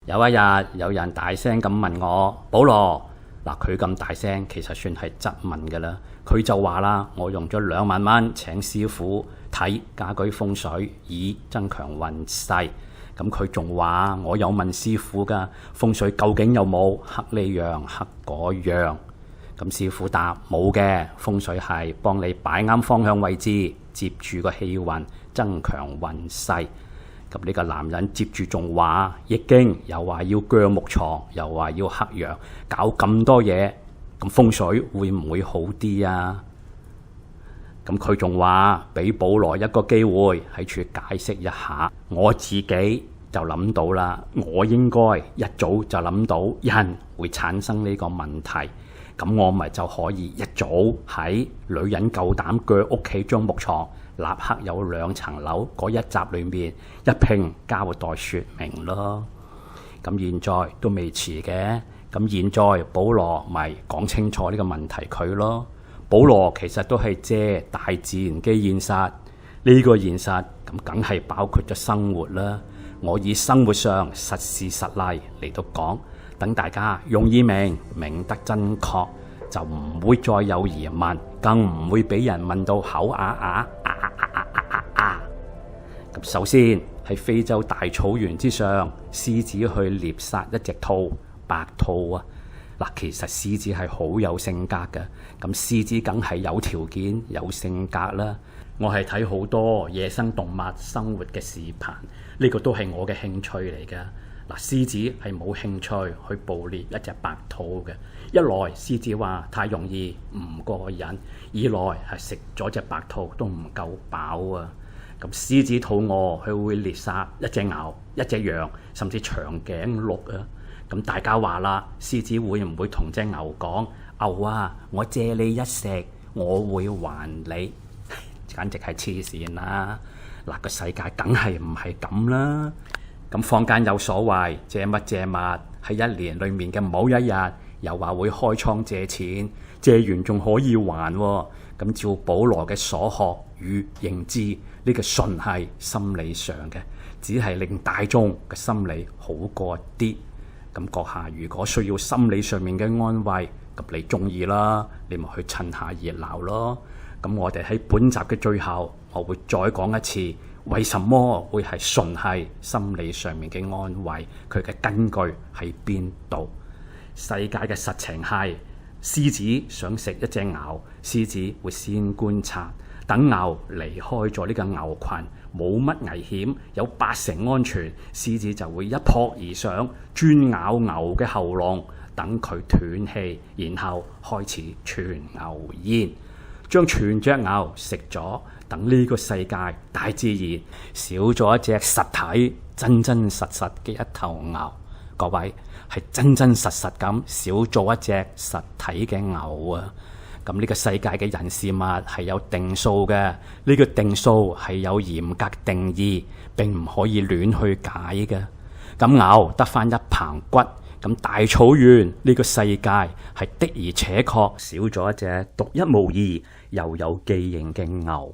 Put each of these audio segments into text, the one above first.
有一日有人大聲咁問我，保羅，嗱，佢咁大聲其實算係質問㗎啦。佢就話啦，我用咗2萬蚊請師傅睇家居風水以增強運勢。咁佢仲話我有問師傅㗎，風水究竟有冇克呢樣克嗰樣？咁師傅答冇嘅，風水係幫你擺啱方向位置，接住個氣運，增強運勢。咁呢個男人接住仲話易經又話要鋸木床，又話要克陽，搞咁多嘢，咁風水會唔會好啲啊？咁佢仲話俾保羅一個機會喺處解釋一下。我自己就諗到啦，我應該一早就諗到人會產生呢個問題，咁我咪就可以一早喺女人夠膽鋸屋企張木床，立刻有2層樓嗰一集裏面一併交代說明咯。咁現在都未遲嘅，咁現在保羅咪講清楚呢個問題佢咯。保羅其實都係借大自然嘅現實，呢個現實咁梗係包括咗生活啦。我以生活上實事實例嚟到講，等大家容易明得真確，就唔會再有疑問，更唔會俾人問到口啞啞。咁首先喺非洲大草原之上，獅子去獵殺一隻兔，白兔啊！嗱，其實獅子係好有性格嘅，咁獅子梗係有條件有性格啦。我係睇好多野生動物生活嘅視頻，呢個都係我嘅興趣嚟㗎。嗱，獅子係冇興趣去捕獵一隻白兔嘅。一來獅子話太容易唔過癮，二來係食咗隻白兔都唔夠飽啊。咁獅子肚餓，佢會獵殺一隻牛、一隻羊，甚至長頸鹿啊。咁大家話啦，獅子會唔會同隻牛講：牛啊，我借你一食，我會還你？簡直係黐線啦！嗱，個世界梗係唔係咁啦。咁坊間有所謂借物借物，喺1年裏面嘅某一日，又話會開倉借錢，借完仲可以還喎。咁照保羅嘅所學與認知，呢個純係心理上嘅，只係令大眾嘅心理好過啲。咁閣下如果需要心理上面嘅安慰，咁你中意啦，你咪去趁下熱鬧咯。咁我哋喺本集嘅最後，我會再講一次，為什麼會係純係心理上面嘅安慰，佢嘅根據喺邊度？世界嘅實情係，獅子想食一隻牛，獅子會先觀察，等牛離開咗呢個牛群，冇乜危險，有80%安全，獅子就會一撲而上，專咬牛嘅喉嚨，等佢斷氣，然後開始傳牛煙，將全隻牛食咗，等呢個世界大自然少咗一隻實體真真實實嘅一頭牛。各位，係真真實實咁少咗一隻實體嘅牛啊！咁呢個世界嘅人事物係有定數嘅，呢個定數係有嚴格定義，並唔可以亂去解嘅。咁牛得返一棚骨，咁大草原呢個世界係的而且確少咗一隻獨一無二又有記認嘅牛。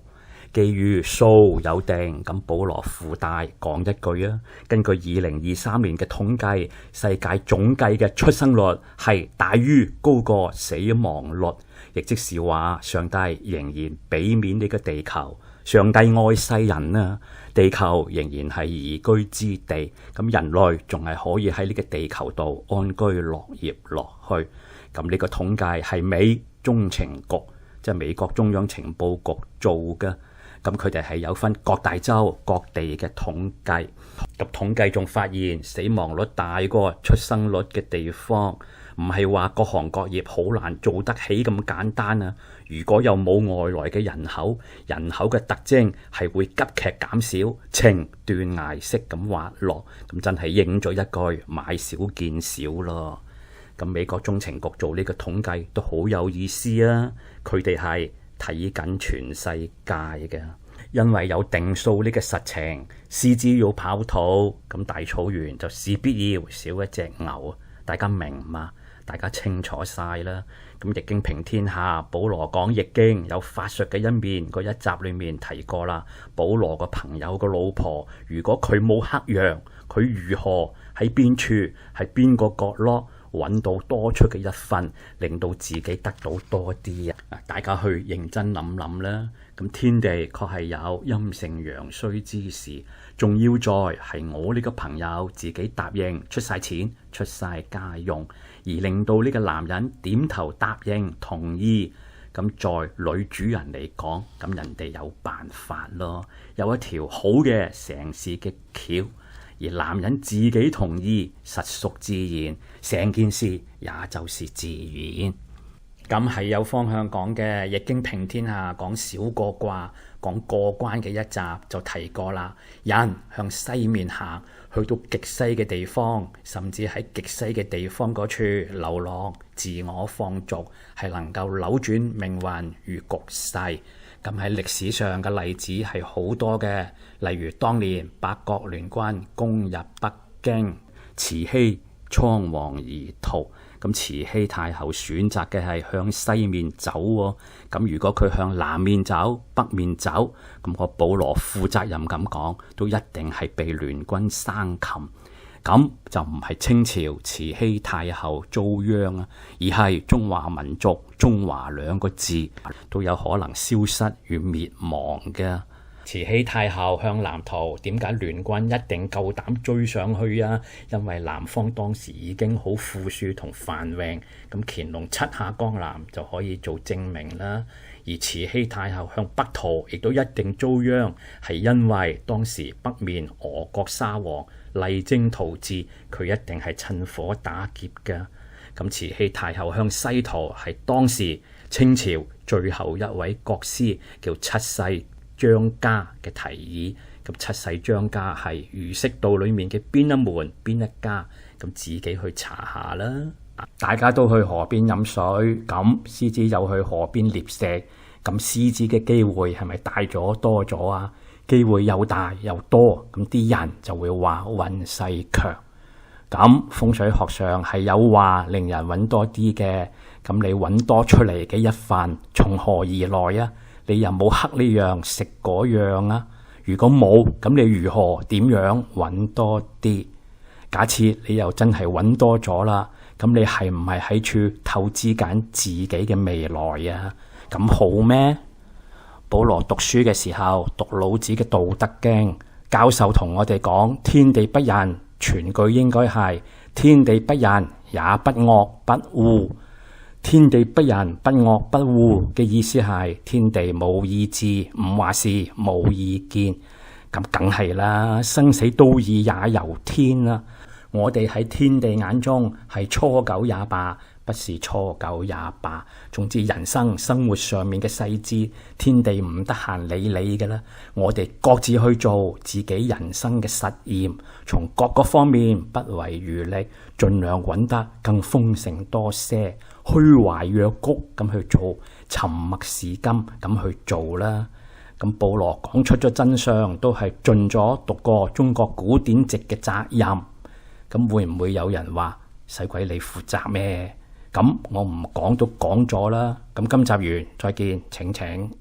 基於數有定，咁保羅附帶講一句啊，根據2023年嘅統計，世界總計嘅出生率係大於高過死亡率，亦即是話上帝仍然俾面呢個地球，上帝愛世人啊，地球仍然係宜居之地，咁人類仲係可以喺呢個地球度安居樂業落去。咁呢個統計係美中情局，即係美國中央情報局做嘅。咁佢哋係有分各大洲各地嘅統計，咁統計仲發現死亡率大過出生率嘅地方，唔係話各行各業好難做得起咁簡單啊！如果有冇外來嘅人口，人口嘅特徵係會急劇減少，呈斷崖式咁滑落，咁真係應咗一句買少見少咯。咁美國中情局做呢個統計都好有意思啊！佢哋係睇緊全世界嘅，因為有定數呢個實情，獅子要跑肚，咁大草原就勢必要少一隻牛，大家明嘛？大家清楚晒啦。咁易經平天下，保羅講易經有法術嘅一面，嗰一集裏面提過啦。保羅個朋友個老婆，如果佢冇克陽，佢如何喺邊處喺邊個角落揾到多出嘅一份，令到自己得到多啲啊！大家去認真諗諗啦。咁天地確係有陰盛陽衰之時，仲要在係我呢個朋友自己答應出晒錢出晒家用，而令到呢個男人點頭答應同意。咁在女主人嚟講，咁人哋有辦法咯，有一條好嘅成事嘅橋，而男人自己同意，實屬自然，成件事也就是自然。咁係有方向講嘅，易經平天下講少過卦，講過關嘅一集就提過啦。人向西面行，去到極西嘅地方，甚至喺極西嘅地方嗰處流浪，自我放逐，係能夠扭轉命運與局勢。咁喺歷史上嘅例子係好多嘅，例如當年八國聯軍攻入北京，慈禧倉皇而逃。咁慈禧太后選擇嘅係向西面走喎，咁如果佢向南面走、北面走，咁我保羅負責任咁講，都一定係被聯軍生擒。咁就唔係清朝慈禧太后遭殃啊，而係中華民族中華兩個字都有可能消失與滅亡嘅。慈禧太后向南逃，點解聯軍一定夠膽追上去啊？因為南方當時已經好富庶同繁榮，咁乾隆七下江南就可以做證明啦。而慈禧太后向北逃，亦都一定遭殃，係因為當時北面俄國沙皇勵精圖治，佢一定係趁火打劫嘅。咁慈禧太后向西逃，係當時清朝最後一位國師叫七世張家嘅提議。咁七世張家係儒釋道裏面嘅邊一門邊一家，咁自己去查下啦。大家都去河邊飲水，咁獅子又去河邊獵食，咁獅子嘅機會係咪大咗多咗啊？機會又大又多，咁啲人就會話運勢強。咁風水學上係有話令人揾多啲嘅，咁你揾多出嚟嘅一份從何而來啊？你又冇黑呢樣食嗰樣啊？如果冇，咁你如何點樣揾多啲？假設你又真係揾多咗啦，咁你係唔係喺處透支緊自己嘅未來啊？咁好咩？保羅讀書嘅時候讀老子嘅《道德經》，教授同我哋講天地不仁，全句應該係天地不仁也不惡不惡。天地不仁不惡不惡嘅意思係天地冇意志，唔話事冇意見，咁梗係啦，生死都義也由天啦。我哋喺天地眼中係初九也罷，不是初九也罷。總之人生活上面嘅細節，天地唔得閒理你嘅啦。我哋各自去做自己人生嘅實驗，從各個方面不遺餘力，盡量揾得更豐盛多些，虛懷若谷咁去做，沉默是金咁去做啦。咁保羅講出咗真相，都係盡咗讀過中國古典籍嘅責任。咁會唔會有人話使鬼你負責咩？咁我唔講都講咗啦。咁今集完，再見，請。